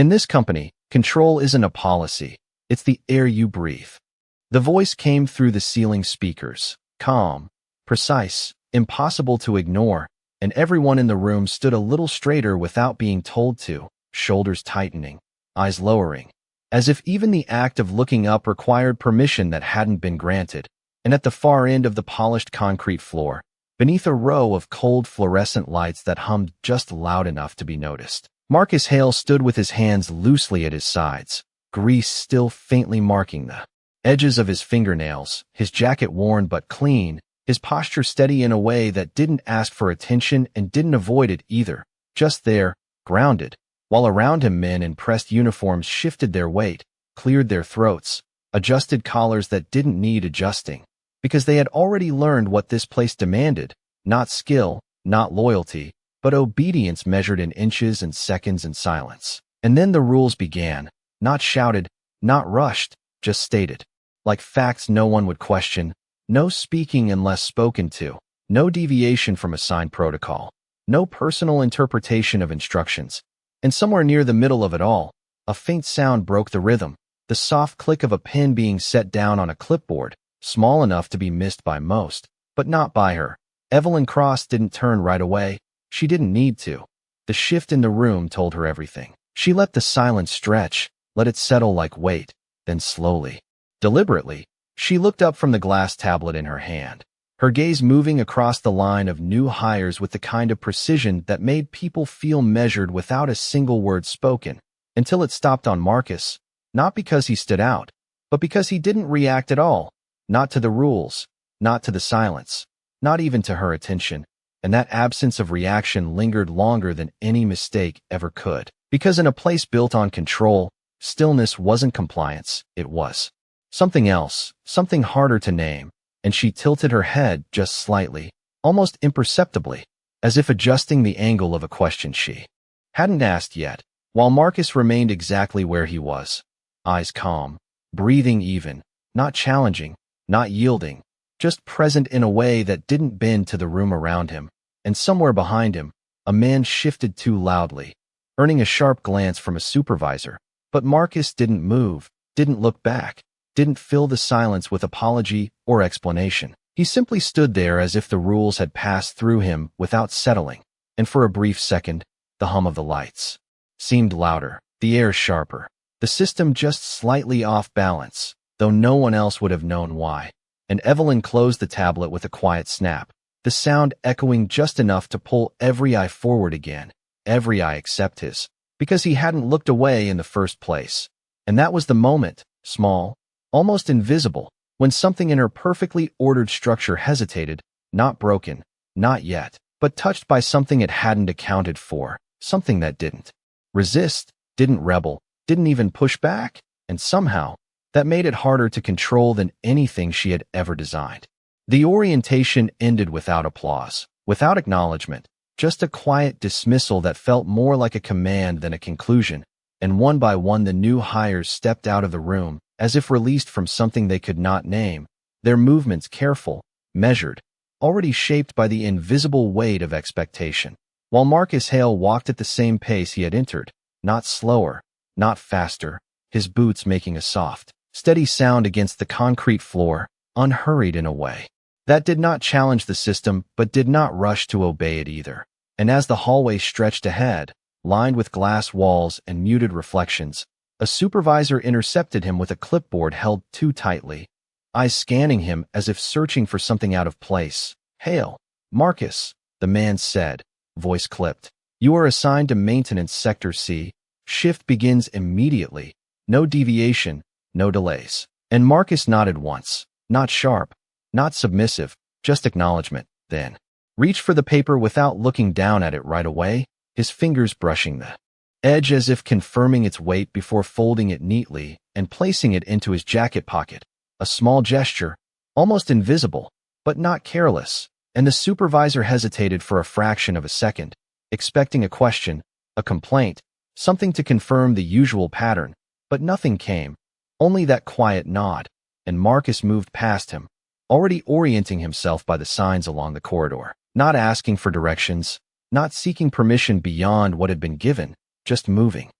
In this company, control isn't a policy, it's the air you breathe. The voice came through the ceiling speakers, calm, precise, impossible to ignore, and everyone in the room stood a little straighter without being told to, shoulders tightening, eyes lowering, as if even the act of looking up required permission that hadn't been granted. And at the far end of the polished concrete floor, beneath a row of cold fluorescent lights that hummed just loud enough to be noticed, Marcus Hale stood with his hands loosely at his sides, grease still faintly marking the edges of his fingernails, his jacket worn but clean, his posture steady in a way that didn't ask for attention and didn't avoid it either, just there, grounded, while around him men in pressed uniforms shifted their weight, cleared their throats, adjusted collars that didn't need adjusting, because they had already learned what this place demanded, not skill, not loyalty, but obedience measured in inches and seconds and silence. And then the rules began, not shouted, not rushed, just stated. Like facts no one would question, no speaking unless spoken to, no deviation from assigned protocol, no personal interpretation of instructions. And somewhere near the middle of it all, a faint sound broke the rhythm, the soft click of a pen being set down on a clipboard, small enough to be missed by most, but not by her. Evelyn Cross didn't turn right away. She didn't need to. The shift in the room told her everything. She let the silence stretch, let it settle like weight, then slowly, deliberately, she looked up from the glass tablet in her hand, her gaze moving across the line of new hires with the kind of precision that made people feel measured without a single word spoken, until it stopped on Marcus, not because he stood out, but because he didn't react at all, not to the rules, not to the silence, not even to her attention. And that absence of reaction lingered longer than any mistake ever could. Because in a place built on control, stillness wasn't compliance, it was something else, something harder to name, and she tilted her head just slightly, almost imperceptibly, as if adjusting the angle of a question she hadn't asked yet, while Marcus remained exactly where he was, eyes calm, breathing even, not challenging, not yielding, just present in a way that didn't bend to the room around him. And somewhere behind him, a man shifted too loudly, earning a sharp glance from a supervisor. But Marcus didn't move, didn't look back, didn't fill the silence with apology or explanation. He simply stood there as if the rules had passed through him without settling. And for a brief second, the hum of the lights seemed louder, the air sharper, the system just slightly off balance, though no one else would have known why. And Evelyn closed the tablet with a quiet snap, the sound echoing just enough to pull every eye forward again, every eye except his, because he hadn't looked away in the first place. And that was the moment, small, almost invisible, when something in her perfectly ordered structure hesitated, not broken, not yet, but touched by something it hadn't accounted for, something that didn't resist, didn't rebel, didn't even push back, and somehow, that made it harder to control than anything she had ever designed. The orientation ended without applause, without acknowledgement, just a quiet dismissal that felt more like a command than a conclusion, and one by one the new hires stepped out of the room, as if released from something they could not name, their movements careful, measured, already shaped by the invisible weight of expectation. While Marcus Hale walked at the same pace he had entered, not slower, not faster, his boots making a soft, steady sound against the concrete floor, unhurried in a way that did not challenge the system but did not rush to obey it either. And as the hallway stretched ahead, lined with glass walls and muted reflections, a supervisor intercepted him with a clipboard held too tightly, eyes scanning him as if searching for something out of place. "Hale, Marcus," the man said, voice clipped. "You are assigned to Maintenance Sector C. Shift begins immediately. No deviation, no delays." And Marcus nodded once, not sharp, not submissive, just acknowledgement, then reached for the paper without looking down at it right away, his fingers brushing the edge as if confirming its weight before folding it neatly and placing it into his jacket pocket. A small gesture, almost invisible, but not careless, and the supervisor hesitated for a fraction of a second, expecting a question, a complaint, something to confirm the usual pattern, but nothing came, only that quiet nod, and Marcus moved past him, already orienting himself by the signs along the corridor, not asking for directions, not seeking permission beyond what had been given, just moving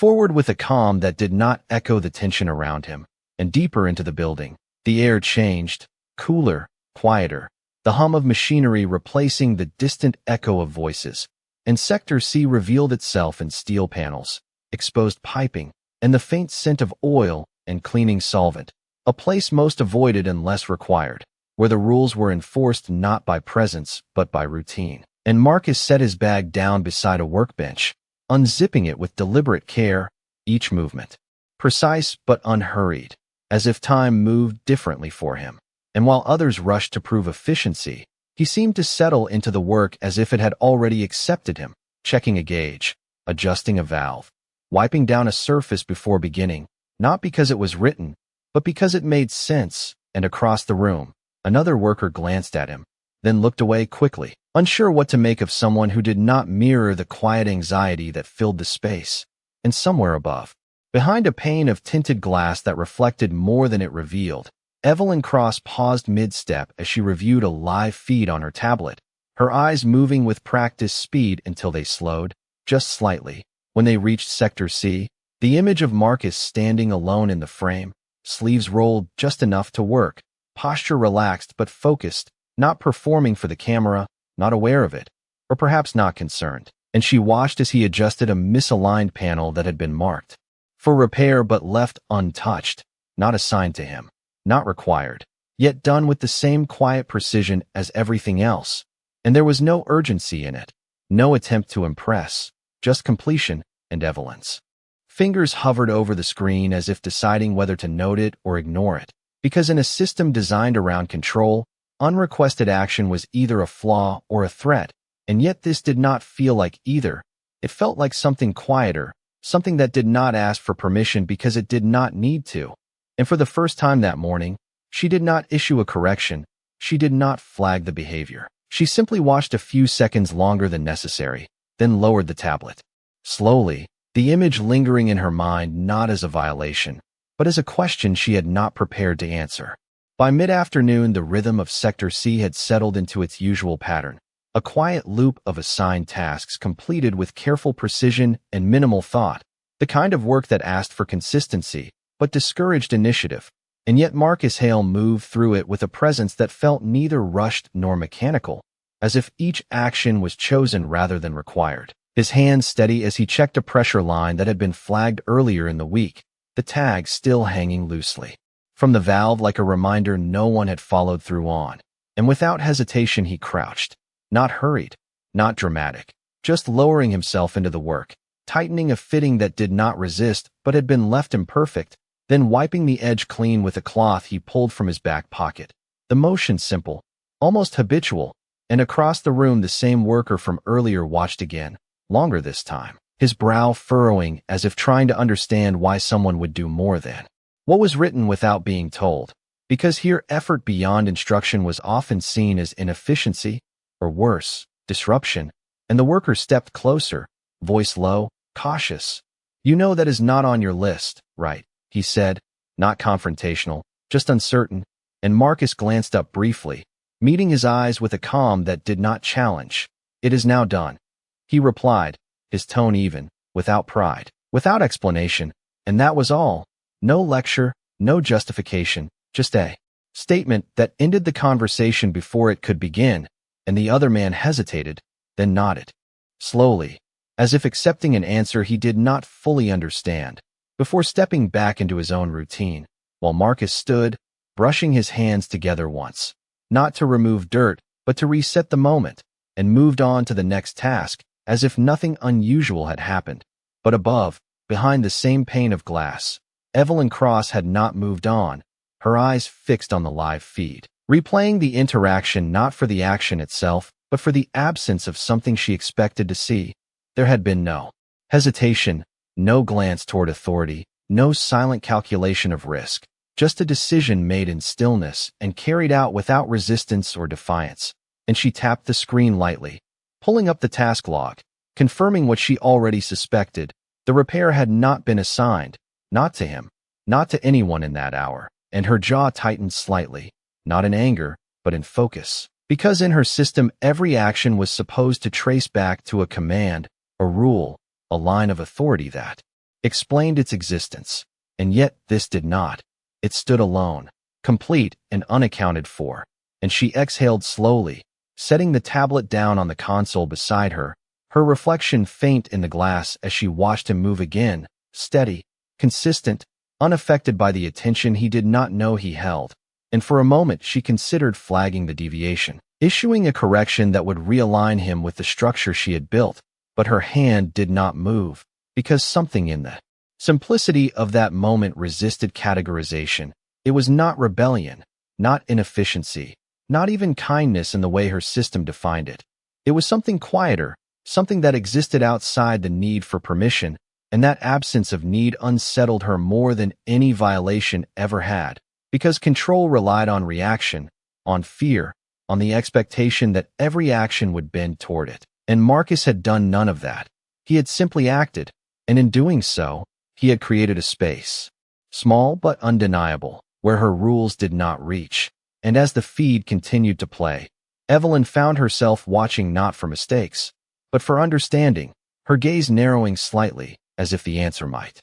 forward with a calm that did not echo the tension around him, and deeper into the building. The air changed, cooler, quieter, the hum of machinery replacing the distant echo of voices, and Sector C revealed itself in steel panels, exposed piping, and the faint scent of oil and cleaning solvent, a place most avoided unless required, where the rules were enforced not by presence but by routine. And Marcus set his bag down beside a workbench, unzipping it with deliberate care, each movement precise but unhurried, as if time moved differently for him. And while others rushed to prove efficiency, he seemed to settle into the work as if it had already accepted him, checking a gauge, adjusting a valve, wiping down a surface before beginning, not because it was written, but because it made sense. And across the room, another worker glanced at him, then looked away quickly, unsure what to make of someone who did not mirror the quiet anxiety that filled the space. And somewhere above, behind a pane of tinted glass that reflected more than it revealed, Evelyn Cross paused mid-step as she reviewed a live feed on her tablet, her eyes moving with practiced speed until they slowed, just slightly, when they reached Sector C, the image of Marcus standing alone in the frame, sleeves rolled just enough to work, posture relaxed but focused, not performing for the camera, not aware of it, or perhaps not concerned. And she watched as he adjusted a misaligned panel that had been marked for repair but left untouched, not assigned to him, not required, yet done with the same quiet precision as everything else. And there was no urgency in it, no attempt to impress, just completion and evidence. Fingers hovered over the screen as if deciding whether to note it or ignore it, because in a system designed around control, unrequested action was either a flaw or a threat, and yet this did not feel like either. It felt like something quieter, something that did not ask for permission because it did not need to. And for the first time that morning, she did not issue a correction, she did not flag the behavior. She simply watched a few seconds longer than necessary, then lowered the tablet. Slowly, the image lingering in her mind not as a violation, but as a question she had not prepared to answer. By mid-afternoon, the rhythm of Sector C had settled into its usual pattern, a quiet loop of assigned tasks completed with careful precision and minimal thought, the kind of work that asked for consistency but discouraged initiative. And yet Marcus Hale moved through it with a presence that felt neither rushed nor mechanical, as if each action was chosen rather than required. His hands steady as he checked a pressure line that had been flagged earlier in the week, the tag still hanging loosely from the valve like a reminder no one had followed through on. And without hesitation he crouched, not hurried, not dramatic, just lowering himself into the work, tightening a fitting that did not resist but had been left imperfect, then wiping the edge clean with a cloth he pulled from his back pocket. The motion simple, almost habitual, and across the room the same worker from earlier watched again, longer this time, his brow furrowing as if trying to understand why someone would do more than what was written without being told, because here effort beyond instruction was often seen as inefficiency, or worse, disruption. And the worker stepped closer, voice low, cautious. "You know that is not on your list, right?" he said, not confrontational, just uncertain. And Marcus glanced up briefly, meeting his eyes with a calm that did not challenge. "It is now done," he replied, his tone even, without pride, without explanation. And that was all. No lecture, no justification, just a statement that ended the conversation before it could begin. And the other man hesitated, then nodded, slowly, as if accepting an answer he did not fully understand, before stepping back into his own routine, while Marcus stood, brushing his hands together once, not to remove dirt, but to reset the moment, and moved on to the next task, as if nothing unusual had happened. But above, behind the same pane of glass, Evelyn Cross had not moved on, her eyes fixed on the live feed, replaying the interaction not for the action itself, but for the absence of something she expected to see. There had been no hesitation, no glance toward authority, no silent calculation of risk, just a decision made in stillness and carried out without resistance or defiance. And she tapped the screen lightly, pulling up the task log, confirming what she already suspected. The repair had not been assigned, not to him, not to anyone in that hour, and her jaw tightened slightly, not in anger, but in focus, because in her system every action was supposed to trace back to a command, a rule, a line of authority that explained its existence. And yet this did not. It stood alone, complete and unaccounted for. And she exhaled slowly, setting the tablet down on the console beside her, her reflection faint in the glass as she watched him move again, steady, consistent, unaffected by the attention he did not know he held. And for a moment she considered flagging the deviation, issuing a correction that would realign him with the structure she had built. But her hand did not move, because something in the simplicity of that moment resisted categorization. It was not rebellion, not inefficiency, not even kindness in the way her system defined it. It was something quieter, something that existed outside the need for permission, and that absence of need unsettled her more than any violation ever had, because control relied on reaction, on fear, on the expectation that every action would bend toward it. And Marcus had done none of that. He had simply acted, and in doing so, he had created a space, small but undeniable, where her rules did not reach. And as the feed continued to play, Evelyn found herself watching not for mistakes, but for understanding, her gaze narrowing slightly, as if the answer might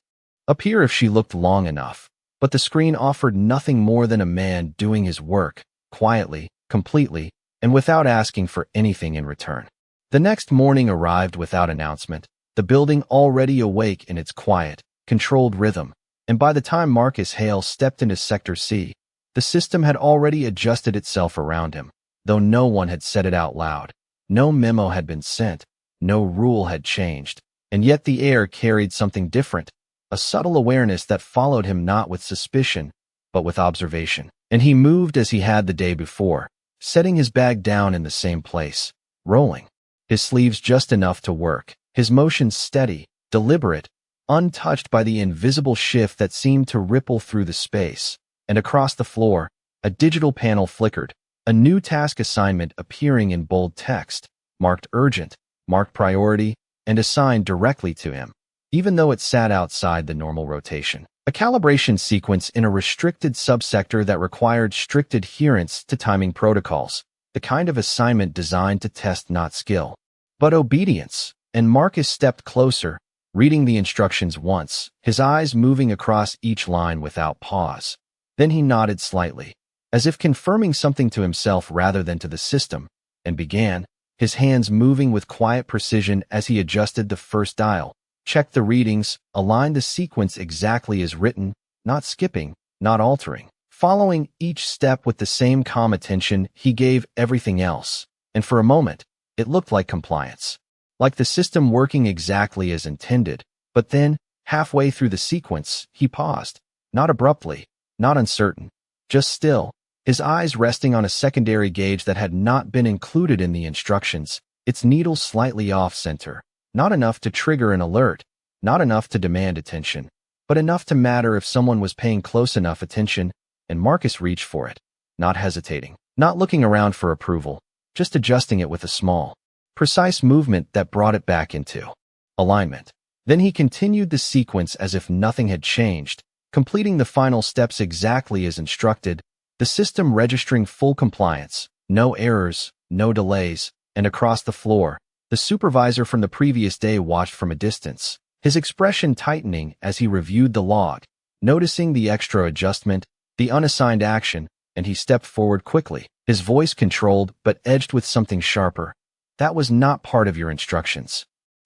appear if she looked long enough. But the screen offered nothing more than a man doing his work, quietly, completely, and without asking for anything in return. The next morning arrived without announcement, the building already awake in its quiet, controlled rhythm, and by the time Marcus Hale stepped into Sector C, the system had already adjusted itself around him, though no one had said it out loud. No memo had been sent, no rule had changed, and yet the air carried something different, a subtle awareness that followed him not with suspicion, but with observation. And he moved as he had the day before, setting his bag down in the same place, rolling his sleeves just enough to work, his motions steady, deliberate, untouched by the invisible shift that seemed to ripple through the space. And across the floor, a digital panel flickered, a new task assignment appearing in bold text, marked urgent, marked priority, and assigned directly to him, even though it sat outside the normal rotation. A calibration sequence in a restricted subsector that required strict adherence to timing protocols, the kind of assignment designed to test not skill, but obedience. And Marcus stepped closer, reading the instructions once, his eyes moving across each line without pause. Then he nodded slightly, as if confirming something to himself rather than to the system, and began, his hands moving with quiet precision as he adjusted the first dial, checked the readings, aligned the sequence exactly as written, not skipping, not altering. Following each step with the same calm attention he gave everything else, and for a moment, it looked like compliance, like the system working exactly as intended. But then, halfway through the sequence, he paused, not abruptly, not uncertain, just still, his eyes resting on a secondary gauge that had not been included in the instructions, its needle slightly off-center, not enough to trigger an alert, not enough to demand attention, but enough to matter if someone was paying close enough attention. And Marcus reached for it, not hesitating, not looking around for approval, just adjusting it with a small, precise movement that brought it back into alignment. Then he continued the sequence as if nothing had changed, completing the final steps exactly as instructed, the system registering full compliance, no errors, no delays. And across the floor, the supervisor from the previous day watched from a distance, his expression tightening as he reviewed the log, noticing the extra adjustment, the unassigned action, and he stepped forward quickly, his voice controlled but edged with something sharper. "That was not part of your instructions,"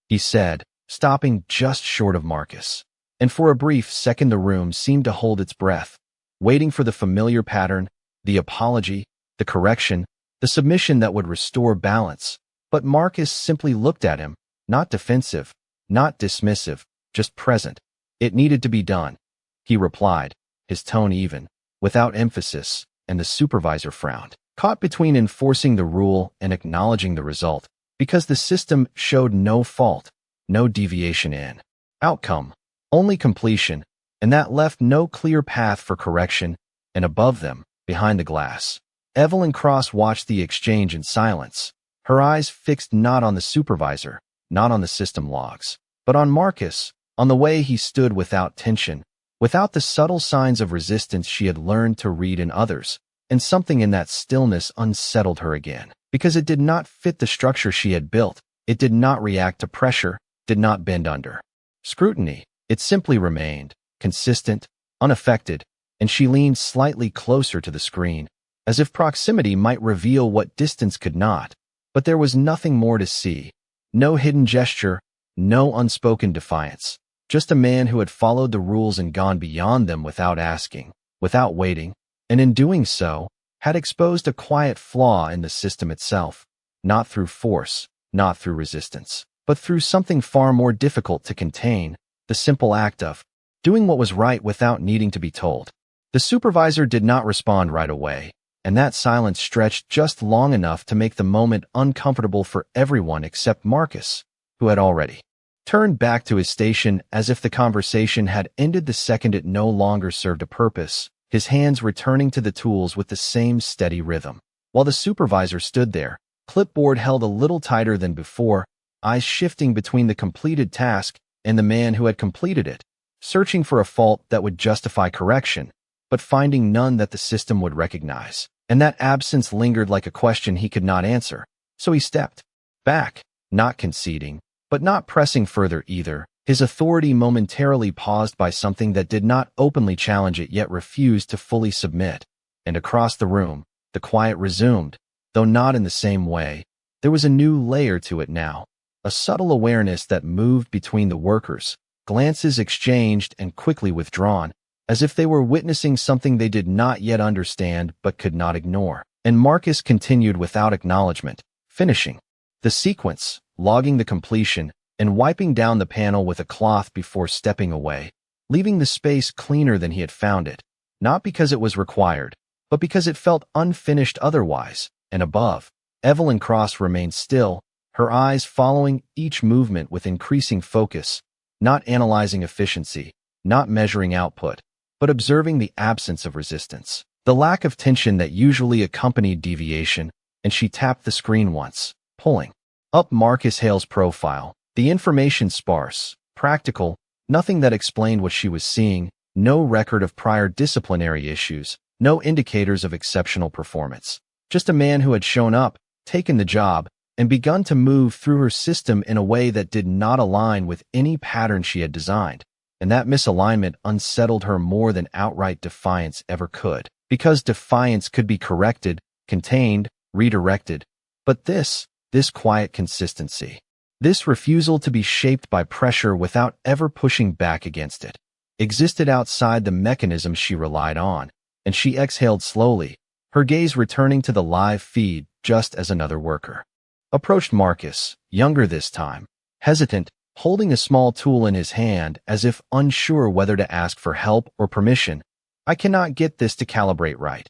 he said, stopping just short of Marcus. And for a brief second the room seemed to hold its breath, waiting for the familiar pattern, the apology, the correction, the submission that would restore balance. But Marcus simply looked at him, not defensive, not dismissive, just present. "It needed to be done," he replied, his tone even, without emphasis, and the supervisor frowned, caught between enforcing the rule and acknowledging the result, because the system showed no fault, no deviation in outcome, only completion, and that left no clear path for correction. And above them, behind the glass, Evelyn Cross watched the exchange in silence, her eyes fixed not on the supervisor, not on the system logs, but on Marcus, on the way he stood without tension, without the subtle signs of resistance she had learned to read in others. And something in that stillness unsettled her again, because it did not fit the structure she had built. It did not react to pressure, did not bend under scrutiny. It simply remained, consistent, unaffected, and she leaned slightly closer to the screen, as if proximity might reveal what distance could not. But there was nothing more to see. No hidden gesture, no unspoken defiance. Just a man who had followed the rules and gone beyond them without asking, without waiting, and in doing so, had exposed a quiet flaw in the system itself, not through force, not through resistance, but through something far more difficult to contain, the simple act of doing what was right without needing to be told. The supervisor did not respond right away, and that silence stretched just long enough to make the moment uncomfortable for everyone except Marcus, who had already turned back to his station as if the conversation had ended the second it no longer served a purpose, his hands returning to the tools with the same steady rhythm. While the supervisor stood there, clipboard held a little tighter than before, eyes shifting between the completed task and the man who had completed it, searching for a fault that would justify correction, but finding none that the system would recognize. And that absence lingered like a question he could not answer. So he stepped back, not conceding, but not pressing further either, his authority momentarily paused by something that did not openly challenge it yet refused to fully submit. And across the room, the quiet resumed, though not in the same way. There was a new layer to it now, a subtle awareness that moved between the workers, glances exchanged and quickly withdrawn, as if they were witnessing something they did not yet understand but could not ignore. And Marcus continued without acknowledgement, finishing the sequence, logging the completion, and wiping down the panel with a cloth before stepping away, leaving the space cleaner than he had found it, not because it was required, but because it felt unfinished otherwise. And above, Evelyn Cross remained still, her eyes following each movement with increasing focus, not analyzing efficiency, not measuring output, but observing the absence of resistance, the lack of tension that usually accompanied deviation. And she tapped the screen once, pulling up Marcus Hale's profile, the information sparse, practical, nothing that explained what she was seeing, no record of prior disciplinary issues, no indicators of exceptional performance. Just a man who had shown up, taken the job, and begun to move through her system in a way that did not align with any pattern she had designed. And that misalignment unsettled her more than outright defiance ever could, because defiance could be corrected, contained, redirected. But this quiet consistency, this refusal to be shaped by pressure without ever pushing back against it, existed outside the mechanism she relied on. And she exhaled slowly, her gaze returning to the live feed just as another worker approached Marcus, younger this time, hesitant, holding a small tool in his hand as if unsure whether to ask for help or permission. "I cannot get this to calibrate right,"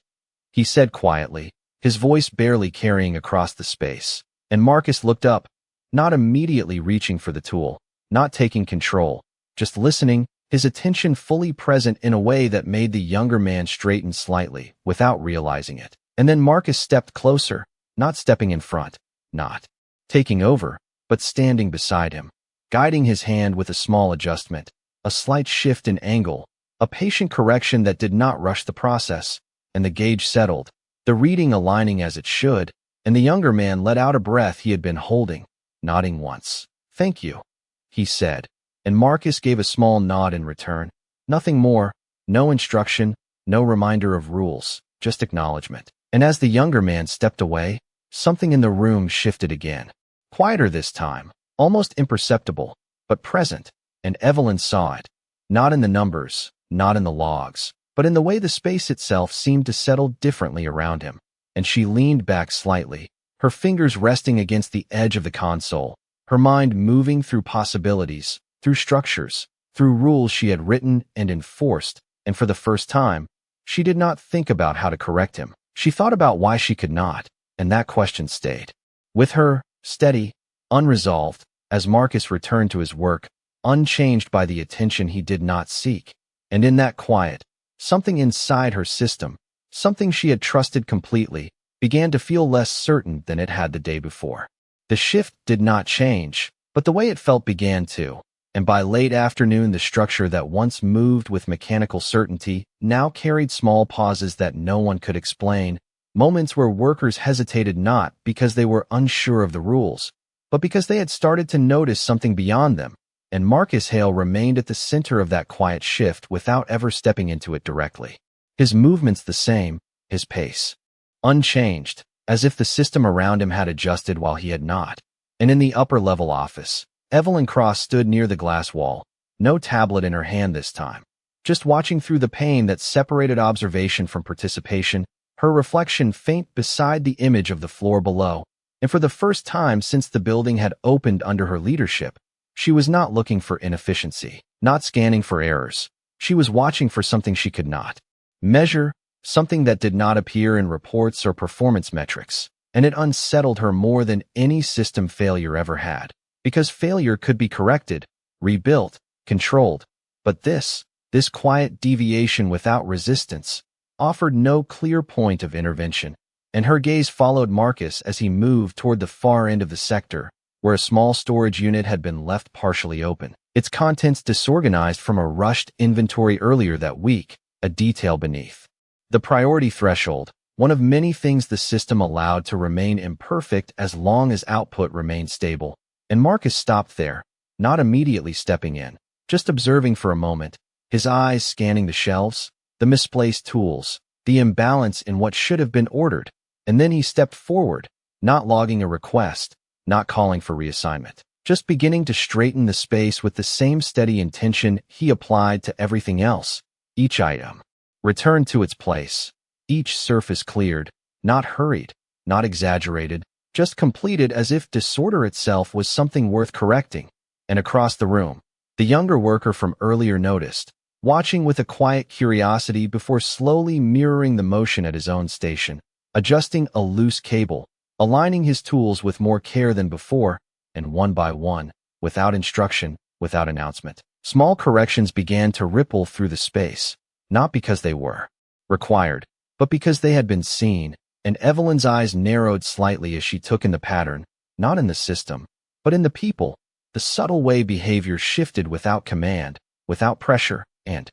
he said quietly, his voice barely carrying across the space. And Marcus looked up, not immediately reaching for the tool, not taking control, just listening, his attention fully present in a way that made the younger man straighten slightly, without realizing it. And then Marcus stepped closer, not stepping in front, not taking over, but standing beside him, guiding his hand with a small adjustment, a slight shift in angle, a patient correction that did not rush the process. And the gauge settled, the reading aligning as it should, and the younger man let out a breath he had been holding, nodding once. "Thank you," he said, and Marcus gave a small nod in return. Nothing more, no instruction, no reminder of rules, just acknowledgement. And as the younger man stepped away, something in the room shifted again. Quieter this time, almost imperceptible, but present, and Evelyn saw it. Not in the numbers, not in the logs, but in the way the space itself seemed to settle differently around him. And she leaned back slightly, her fingers resting against the edge of the console, her mind moving through possibilities, through structures, through rules she had written and enforced. And for the first time, she did not think about how to correct him. She thought about why she could not, and that question stayed with her, steady, unresolved, as Marcus returned to his work, unchanged by the attention he did not seek. And in that quiet, something inside her system, something she had trusted completely, began to feel less certain than it had the day before. The shift did not change, but the way it felt began to. And by late afternoon, the structure that once moved with mechanical certainty now carried small pauses that no one could explain, moments where workers hesitated not because they were unsure of the rules, but because they had started to notice something beyond them, and Marcus Hale remained at the center of that quiet shift without ever stepping into it directly. His movements the same, his pace unchanged, as if the system around him had adjusted while he had not. And in the upper-level office, Evelyn Cross stood near the glass wall, no tablet in her hand this time. Just watching through the pane that separated observation from participation, her reflection faint beside the image of the floor below. And for the first time since the building had opened under her leadership, she was not looking for inefficiency, not scanning for errors. She was watching for something she could not measure, something that did not appear in reports or performance metrics. And it unsettled her more than any system failure ever had. Because failure could be corrected, rebuilt, controlled. But this quiet deviation without resistance, offered no clear point of intervention. And her gaze followed Marcus as he moved toward the far end of the sector, where a small storage unit had been left partially open, its contents disorganized from a rushed inventory earlier that week, a detail beneath the priority threshold, one of many things the system allowed to remain imperfect as long as output remained stable. And Marcus stopped there, not immediately stepping in, just observing for a moment, his eyes scanning the shelves, the misplaced tools, the imbalance in what should have been ordered. And then he stepped forward, not logging a request, not calling for reassignment, just beginning to straighten the space with the same steady intention he applied to everything else. Each item returned to its place, each surface cleared, not hurried, not exaggerated, just completed as if disorder itself was something worth correcting. And across the room, the younger worker from earlier noticed, watching with a quiet curiosity before slowly mirroring the motion at his own station, adjusting a loose cable, aligning his tools with more care than before, and one by one, without instruction, without announcement, small corrections began to ripple through the space, not because they were required, but because they had been seen. And Evelyn's eyes narrowed slightly as she took in the pattern, not in the system, but in the people, the subtle way behavior shifted without command, without pressure, and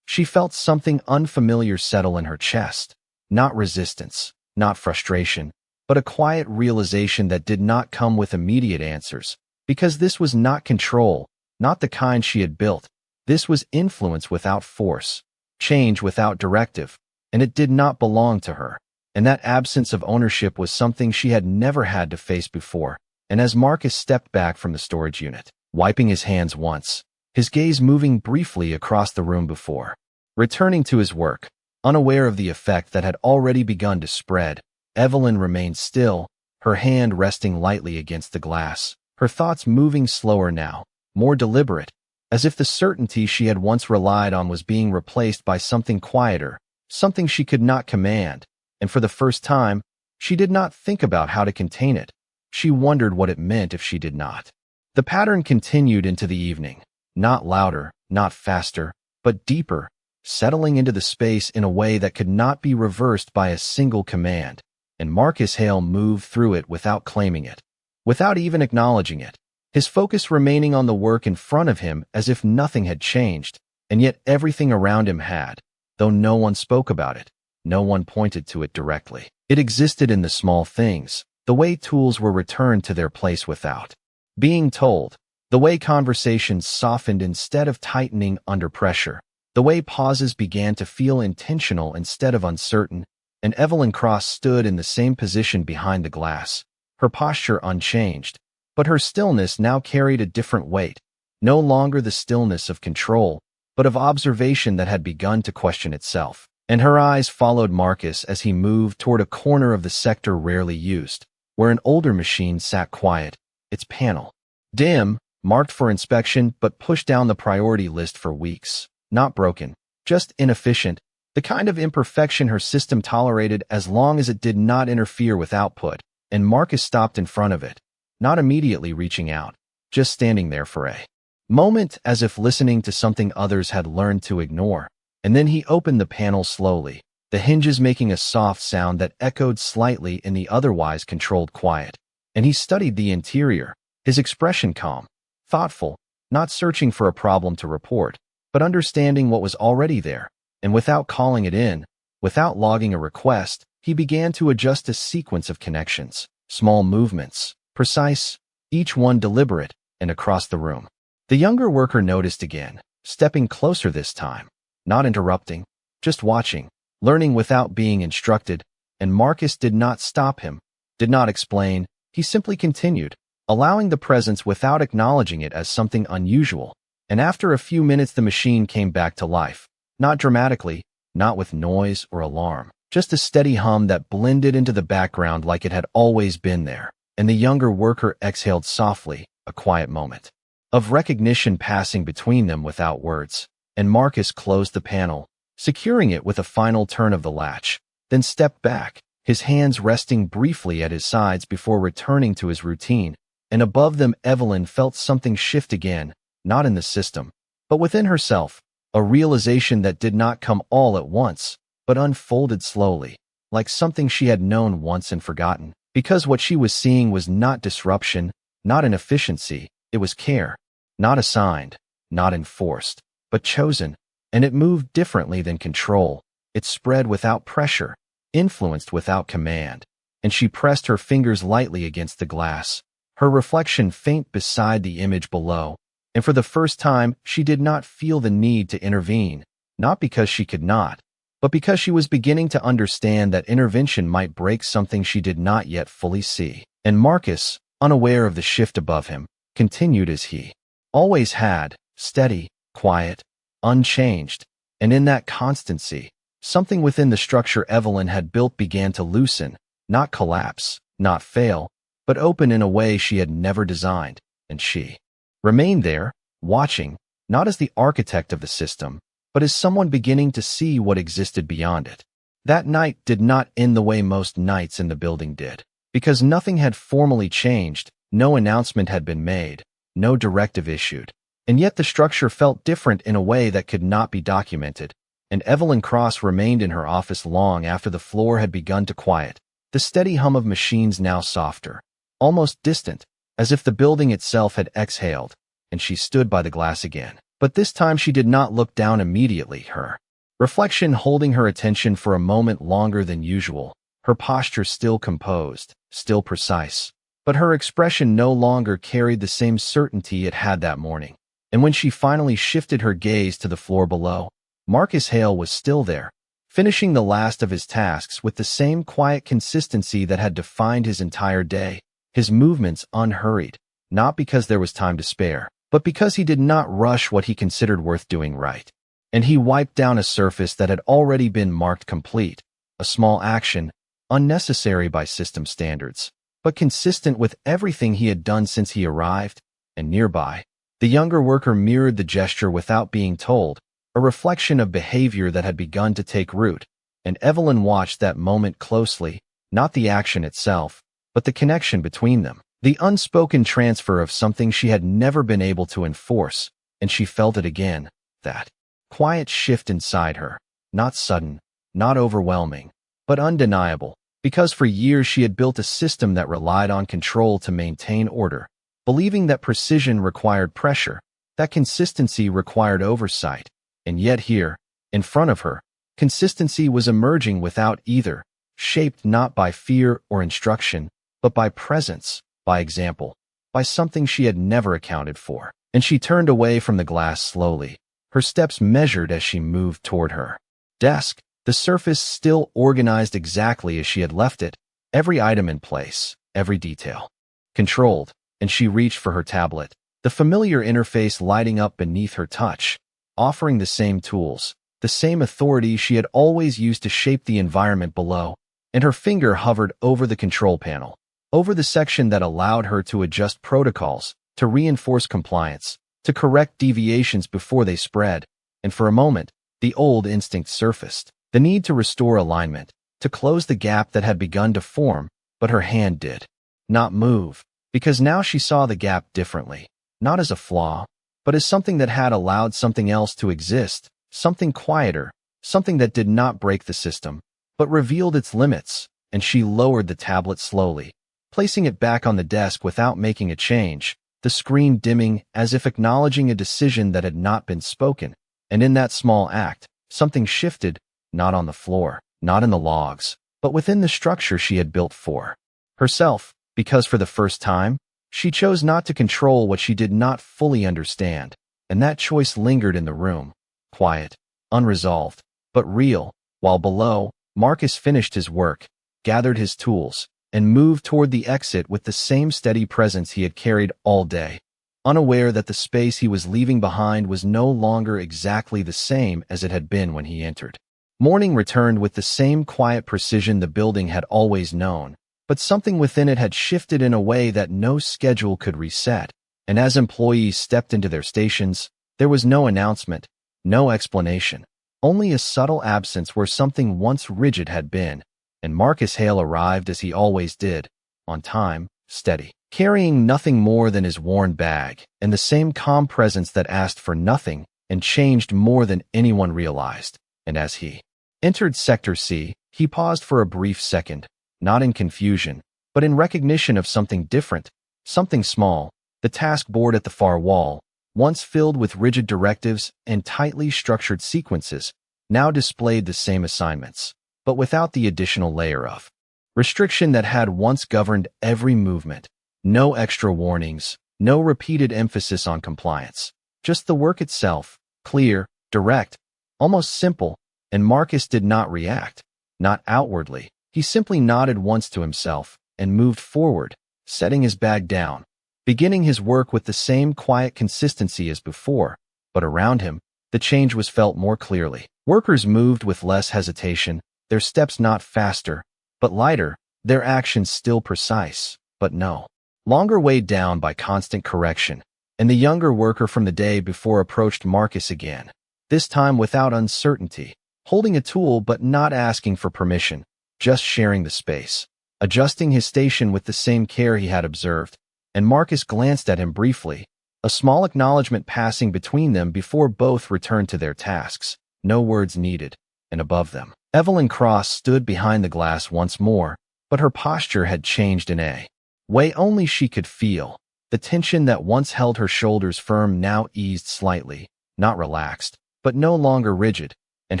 she felt something unfamiliar settle in her chest, not resistance, not frustration, but a quiet realization that did not come with immediate answers, because this was not control, not the kind she had built. This was influence without force, change without directive, and it did not belong to her. And that absence of ownership was something she had never had to face before. And as Marcus stepped back from the storage unit, wiping his hands once, his gaze moving briefly across the room before returning to his work, unaware of the effect that had already begun to spread, Evelyn remained still, her hand resting lightly against the glass, her thoughts moving slower now, more deliberate, as if the certainty she had once relied on was being replaced by something quieter, something she could not command. And for the first time, she did not think about how to contain it. She wondered what it meant if she did not. The pattern continued into the evening, not louder, not faster, but deeper, settling into the space in a way that could not be reversed by a single command. And Marcus Hale moved through it without claiming it, without even acknowledging it, his focus remaining on the work in front of him as if nothing had changed. And yet everything around him had, though no one spoke about it. No one pointed to it directly. It existed in the small things, the way tools were returned to their place without being told, the way conversations softened instead of tightening under pressure, the way pauses began to feel intentional instead of uncertain. And Evelyn Cross stood in the same position behind the glass, her posture unchanged, but her stillness now carried a different weight, no longer the stillness of control, but of observation that had begun to question itself. And her eyes followed Marcus as he moved toward a corner of the sector rarely used, where an older machine sat quiet, its panel dim, marked for inspection but pushed down the priority list for weeks. Not broken, just inefficient, the kind of imperfection her system tolerated as long as it did not interfere with output. And Marcus stopped in front of it, not immediately reaching out, just standing there for a moment as if listening to something others had learned to ignore. And then he opened the panel slowly, the hinges making a soft sound that echoed slightly in the otherwise controlled quiet. And he studied the interior, his expression calm, thoughtful, not searching for a problem to report, but understanding what was already there. And without calling it in, without logging a request, he began to adjust a sequence of connections, small movements, precise, each one deliberate. And across the room, The younger worker noticed again, stepping closer this time, not interrupting, just watching, learning without being instructed, and Marcus did not stop him, did not explain, he simply continued, allowing the presence without acknowledging it as something unusual. And after a few minutes the machine came back to life, not dramatically, not with noise or alarm, just a steady hum that blended into the background like it had always been there. And the younger worker exhaled softly, a quiet moment of recognition passing between them without words. And Marcus closed the panel, securing it with a final turn of the latch, then stepped back, his hands resting briefly at his sides before returning to his routine. And above them Evelyn felt something shift again, not in the system, but within herself, a realization that did not come all at once, but unfolded slowly, like something she had known once and forgotten. Because what she was seeing was not disruption, not inefficiency, it was care, not assigned, not enforced, but chosen, and it moved differently than control. It spread without pressure, influenced without command, and she pressed her fingers lightly against the glass, her reflection faint beside the image below, and for the first time she did not feel the need to intervene, not because she could not, but because she was beginning to understand that intervention might break something she did not yet fully see. And Marcus, unaware of the shift above him, continued as he always had, steady, quiet, unchanged, and in that constancy, something within the structure Evelyn had built began to loosen, not collapse, not fail, but open in a way she had never designed, and she remained there, watching, not as the architect of the system, but as someone beginning to see what existed beyond it. That night did not end the way most nights in the building did, because nothing had formally changed, no announcement had been made, no directive issued, and yet the structure felt different in a way that could not be documented, and Evelyn Cross remained in her office long after the floor had begun to quiet, the steady hum of machines now softer, almost distant, as if the building itself had exhaled, and she stood by the glass again. But this time she did not look down immediately, her reflection holding her attention for a moment longer than usual, her posture still composed, still precise, but her expression no longer carried the same certainty it had that morning. And when she finally shifted her gaze to the floor below, Marcus Hale was still there, finishing the last of his tasks with the same quiet consistency that had defined his entire day, his movements unhurried, not because there was time to spare, but because he did not rush what he considered worth doing right. And he wiped down a surface that had already been marked complete, a small action, unnecessary by system standards, but consistent with everything he had done since he arrived. And nearby, the younger worker mirrored the gesture without being told, a reflection of behavior that had begun to take root, and Evelyn watched that moment closely, not the action itself, but the connection between them. The unspoken transfer of something she had never been able to enforce, and she felt it again, that quiet shift inside her, not sudden, not overwhelming, but undeniable, because for years she had built a system that relied on control to maintain order, believing that precision required pressure, that consistency required oversight, and yet here, in front of her, consistency was emerging without either, shaped not by fear or instruction, but by presence, by example, by something she had never accounted for. And she turned away from the glass slowly, her steps measured as she moved toward her desk, the surface still organized exactly as she had left it, every item in place, every detail controlled, and she reached for her tablet, the familiar interface lighting up beneath her touch, offering the same tools, the same authority she had always used to shape the environment below, and her finger hovered over the control panel, over the section that allowed her to adjust protocols, to reinforce compliance, to correct deviations before they spread, and for a moment, the old instinct surfaced, the need to restore alignment, to close the gap that had begun to form, but her hand did not move, because now she saw the gap differently, not as a flaw, but as something that had allowed something else to exist, something quieter, something that did not break the system, but revealed its limits, and she lowered the tablet slowly, placing it back on the desk without making a change, the screen dimming as if acknowledging a decision that had not been spoken. And in that small act, something shifted, not on the floor, not in the logs, but within the structure she had built for herself, because for the first time, She chose not to control what she did not fully understand, and that choice lingered in the room, quiet, unresolved, but real, while below, Marcus finished his work, gathered his tools, and moved toward the exit with the same steady presence he had carried all day, unaware that the space he was leaving behind was no longer exactly the same as it had been when he entered. Morning returned with the same quiet precision the building had always known, but something within it had shifted in a way that no schedule could reset, and as employees stepped into their stations, there was no announcement, no explanation, only a subtle absence where something once rigid had been, and Marcus Hale arrived as he always did, on time, steady, carrying nothing more than his worn bag, and the same calm presence that asked for nothing and changed more than anyone realized. And as he entered Sector C, he paused for a brief second, not in confusion, but in recognition of something different, something small. The task board at the far wall, once filled with rigid directives and tightly structured sequences, now displayed the same assignments, but without the additional layer of restriction that had once governed every movement. No extra warnings, no repeated emphasis on compliance. Just the work itself, clear, direct, almost simple, and Marcus did not react, not outwardly. He simply nodded once to himself and moved forward, setting his bag down, beginning his work with the same quiet consistency as before, but around him, the change was felt more clearly. Workers moved with less hesitation, their steps not faster, but lighter, their actions still precise, but no longer weighed down by constant correction. And the younger worker from the day before approached Marcus again, this time without uncertainty, holding a tool but not asking for permission, just sharing the space, adjusting his station with the same care he had observed. And Marcus glanced at him briefly, a small acknowledgement passing between them before both returned to their tasks, no words needed. And above them, Evelyn Cross stood behind the glass once more, but her posture had changed in a way only she could feel. The tension that once held her shoulders firm now eased slightly, not relaxed, but no longer rigid, and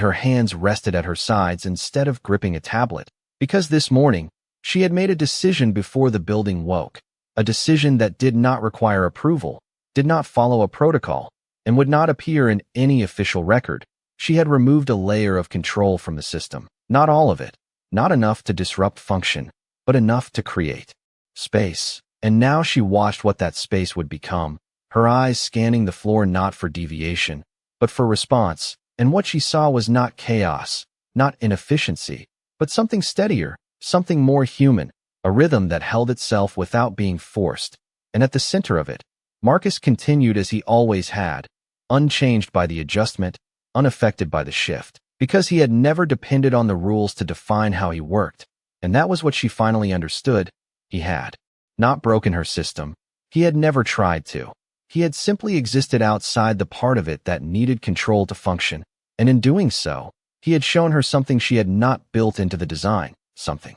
her hands rested at her sides instead of gripping a tablet, because this morning, she had made a decision before the building woke. A decision that did not require approval, did not follow a protocol, and would not appear in any official record. She had removed a layer of control from the system. Not all of it, not enough to disrupt function, but enough to create space. And now she watched what that space would become, her eyes scanning the floor not for deviation, but for response. And what she saw was not chaos, not inefficiency, but something steadier, something more human. A rhythm that held itself without being forced, and at the center of it, Marcus continued as he always had, unchanged by the adjustment, unaffected by the shift, because he had never depended on the rules to define how he worked, and that was what she finally understood. He had not broken her system. He had never tried to. He had simply existed outside the part of it that needed control to function, and in doing so, he had shown her something she had not built into the design, something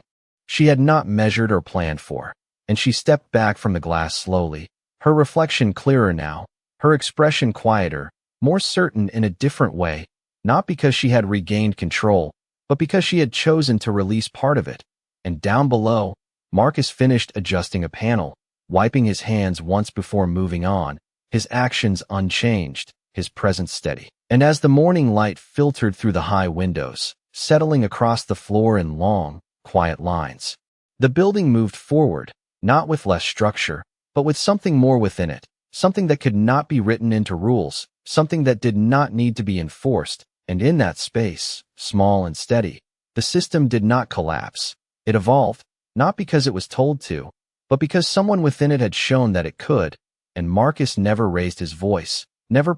she had not measured or planned for. And she stepped back from the glass slowly, her reflection clearer now, her expression quieter, more certain in a different way, not because she had regained control, but because she had chosen to release part of it. And down below, Marcus finished adjusting a panel, wiping his hands once before moving on, his actions unchanged, his presence steady. And as the morning light filtered through the high windows, settling across the floor in long, quiet lines, the building moved forward, not with less structure, but with something more within it, something that could not be written into rules, something that did not need to be enforced. And in that space, small and steady, the system did not collapse. It evolved, not because it was told to, but because someone within it had shown that it could. And Marcus never raised his voice, never